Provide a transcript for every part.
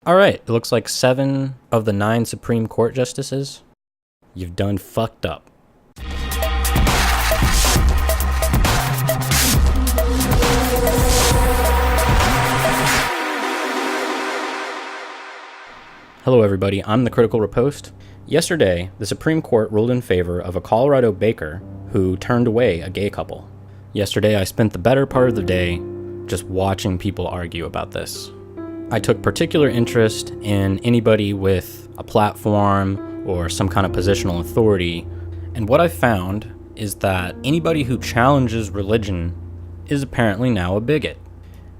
Alright, it looks like 7 of the 9 Supreme Court justices, you've done fucked up. Hello everybody, I'm the Critical Riposte. Yesterday, the Supreme Court ruled in favor of a Colorado baker who turned away a gay couple. Yesterday, I spent the better part of the day just watching people argue about this. I took particular interest in anybody with a platform or some kind of positional authority, and what I found is that anybody who challenges religion is apparently now a bigot.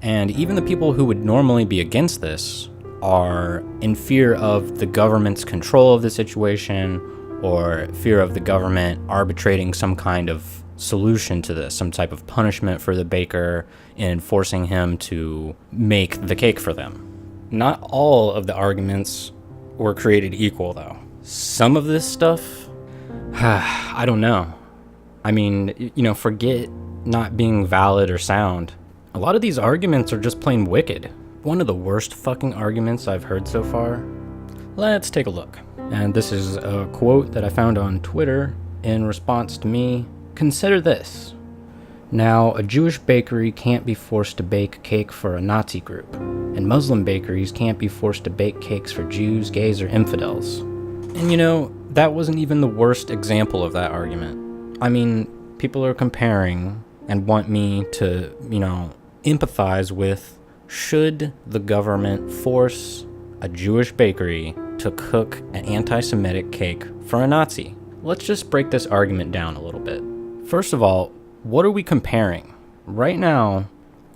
And even the people who would normally be against this are in fear of the government's control of the situation or fear of the government arbitrating some kind of solution to this, some type of punishment for the baker and forcing him to make the cake for them. Not all of the arguments were created equal, though. Some of this stuff, I don't know. I mean, forget not being valid or sound. A lot of these arguments are just plain wicked. One of the worst fucking arguments I've heard so far. Let's take a look. And this is a quote that I found on Twitter in response to me. Consider this. Now, a Jewish bakery can't be forced to bake a cake for a Nazi group, and Muslim bakeries can't be forced to bake cakes for Jews, gays, or infidels. And that wasn't even the worst example of that argument. I mean, people are comparing and want me to, empathize with, should the government force a Jewish bakery to cook an anti-Semitic cake for a Nazi? Let's just break this argument down a little bit. First of all, what are we comparing? Right now,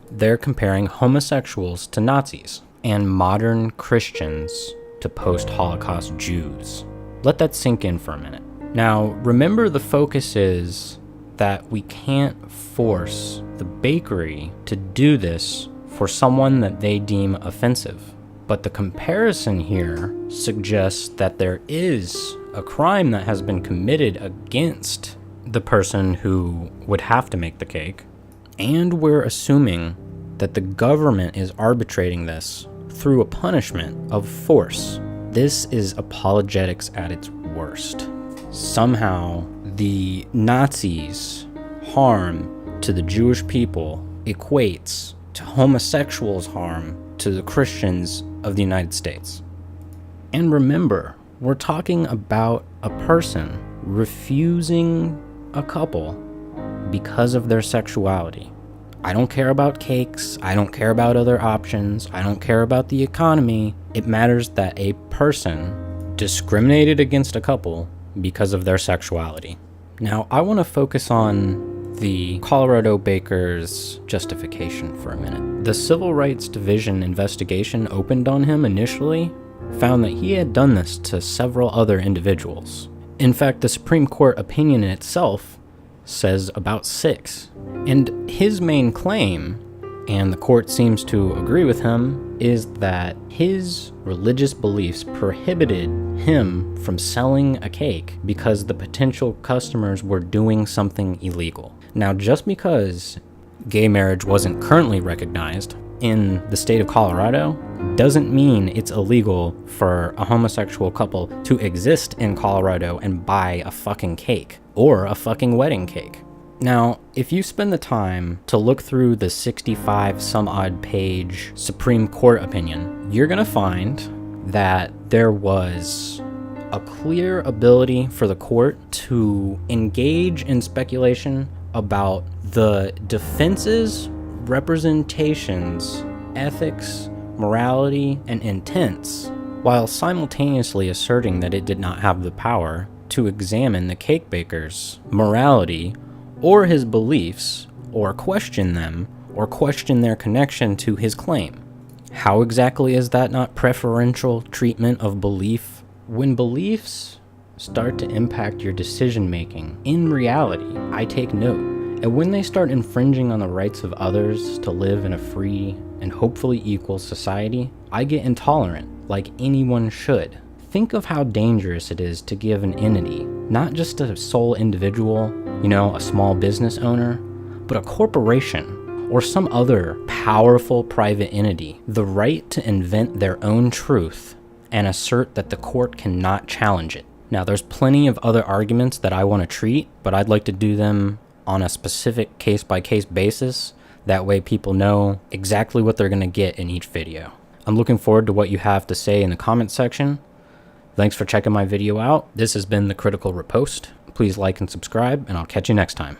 they're comparing homosexuals to Nazis and modern Christians to post-Holocaust Jews. Let that sink in for a minute. Now, remember the focus is that we can't force the bakery to do this for someone that they deem offensive. But the comparison here suggests that there is a crime that has been committed against the person who would have to make the cake, and we're assuming that the government is arbitrating this through a punishment of force. This is apologetics at its worst. Somehow, the Nazis' harm to the Jewish people equates to homosexuals' harm to the Christians of the United States. And remember, we're talking about a person refusing a couple because of their sexuality. I don't care about cakes, I don't care about other options, I don't care about the economy. It matters that a person discriminated against a couple because of their sexuality. Now, I want to focus on the Colorado baker's justification for a minute. The Civil Rights Division investigation opened on him initially found that he had done this to several other individuals. In fact, the Supreme Court opinion in itself says about 6. And his main claim, and the court seems to agree with him, is that his religious beliefs prohibited him from selling a cake because the potential customers were doing something illegal. Now, just because gay marriage wasn't currently recognized in the state of Colorado doesn't mean it's illegal for a homosexual couple to exist in Colorado and buy a fucking cake or a fucking wedding cake. Now, if you spend the time to look through the 65 some odd page Supreme Court opinion, you're gonna find that there was a clear ability for the court to engage in speculation about the defense's representations, ethics, morality, and intents, while simultaneously asserting that it did not have the power to examine the cake baker's morality or his beliefs, or question them, or question their connection to his claim. How exactly is that not preferential treatment of belief? When beliefs start to impact your decision-making, in reality, I take note. And when they start infringing on the rights of others to live in a free and hopefully equal society, I get intolerant, like anyone should. Think of how dangerous it is to give an entity, not just a sole individual, a small business owner, but a corporation or some other powerful private entity the right to invent their own truth and assert that the court cannot challenge it. Now, there's plenty of other arguments that I want to treat, but I'd like to do them on a specific case-by-case basis. That way people know exactly what they're going to get in each video. I'm looking forward to what you have to say in the comment section. Thanks for checking my video out. This has been The Critical Riposte. Please like and subscribe, and I'll catch you next time.